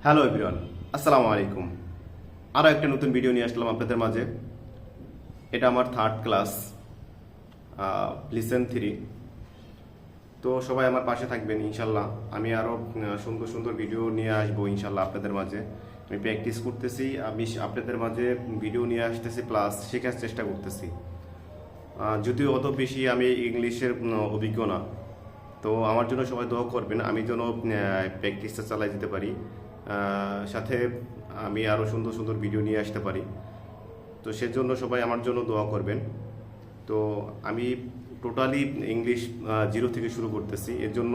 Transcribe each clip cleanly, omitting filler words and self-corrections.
Hello everyone, আসসালামু আলাইকুম। আরও একটা নতুন ভিডিও নিয়ে আসলাম আপনাদের মাঝে। এটা আমার থার্ড ক্লাস, লিসেন 3। তো সবাই আমার পাশে থাকবেন ইনশাল্লাহ। আমি আরও সুন্দর সুন্দর ভিডিও নিয়ে আসবো ইনশাল্লাহ আপনাদের মাঝে। আমি প্র্যাকটিস করতেছি, আমি আপনাদের মাঝে ভিডিও নিয়ে আসতেছি, প্লাস শেখার চেষ্টা করতেছি। যদিও অত বেশি আমি ইংলিশের অভিজ্ঞ না, তো আমার জন্য সবাই দোয়া করবেন, আমি যেন প্র্যাকটিসটা চালাই যেতে পারি, সাথে আমি আরও সুন্দর সুন্দর ভিডিও নিয়ে আসতে পারি। তো সেজন্য সবাই আমার জন্য দোয়া করবেন। তো আমি টোটালি ইংলিশ জিরো থেকে শুরু করতেছি, এর জন্য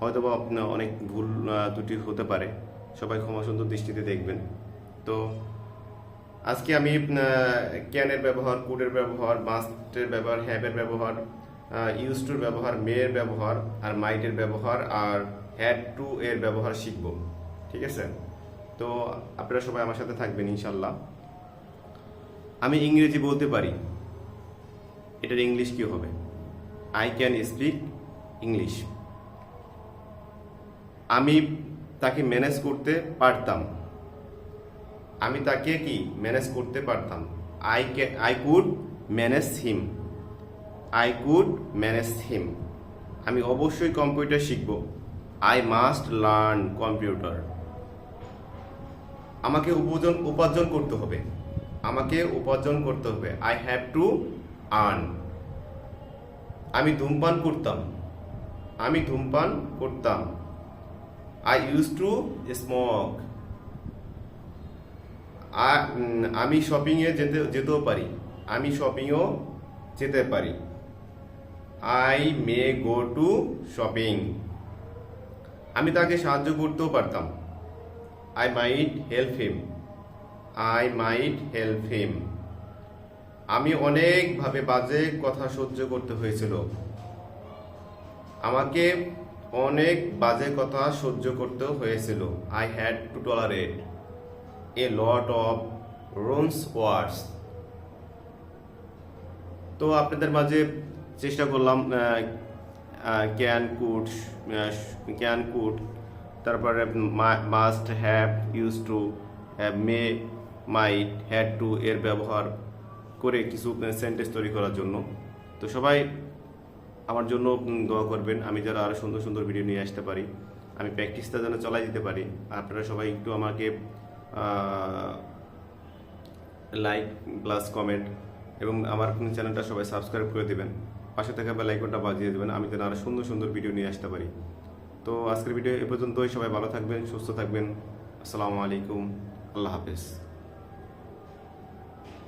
হয়তোবা অনেক ভুল ত্রুটি হতে পারে, সবাই ক্ষমা সুন্দর দৃষ্টিতে দেখবেন। তো আজকে আমি ক্যানের ব্যবহার, কুডের ব্যবহার, মাস্টের ব্যবহার, হ্যাভের ব্যবহার, ইউজ টুর ব্যবহার, মেয়ের ব্যবহার, আর মাইটের ব্যবহার, আর হ্যাড টু এর ব্যবহার শিখব। ঠিক আছে? তো আপনারা সবাই আমার সাথে থাকবেন ইনশাল্লাহ। আমি ইংরেজি বলতে পারি, এটার ইংলিশ কি হবে? I can speak English. আমি তাকে ম্যানেজ করতে পারতাম, আমি তাকে কি ম্যানেজ করতে পারতাম। I could manage him, I could manage him. আমি অবশ্যই কম্পিউটার শিখব, আই মাস্ট লার্ন কম্পিউটার। আমাকে উপার্জন করতে হবে, আমাকে উপার্জন করতে হবে, আই হ্যাভ টু আর্ন। আমি ধূমপান করতাম, আমি ধূমপান করতাম, আই ইউজ টু স্মোক। আমি শপিংয়ে যেতেও পারি, আমি শপিংও যেতে পারি, I may go to shopping. আমি তাকে সাহায্য করতেও পারতাম, I might help him, I might help him. আমি অনেকভাবে বাজে কথা সহ্য করতে হয়েছিল, আমাকে অনেক বাজে কথা সহ্য করতে হয়েছিল, I had to tolerate a lot of rooms words. তো আপনাদের মাঝে চেষ্টা করলাম ক্যান কুড, তারপরে must, have, use to, may, might, had to এর ব্যবহার করে কিছু সেন্টেন্স তৈরি করার জন্য। তো সবাই আমার জন্য দোয়া করবেন, আমি যারা আরও সুন্দর সুন্দর ভিডিও নিয়ে আসতে পারি, আমি প্র্যাকটিসটা যেন চালাই দিতে পারি। আপনারা সবাই একটু আমাকে লাইক প্লাস কমেন্ট এবং আমার চ্যানেলটা সবাই সাবস্ক্রাইব করে দেবেন, পাশে থাকা বেল আইকনটা বাজিয়ে দেবেন, আমি যেন আরও সুন্দর সুন্দর ভিডিও নিয়ে আসতে পারি। তো আজকের ভিডিও এ পর্যন্তই। সবাই ভালো থাকবেন, সুস্থ থাকবেন। আসসালামু আলাইকুম, আল্লাহ হাফেজ।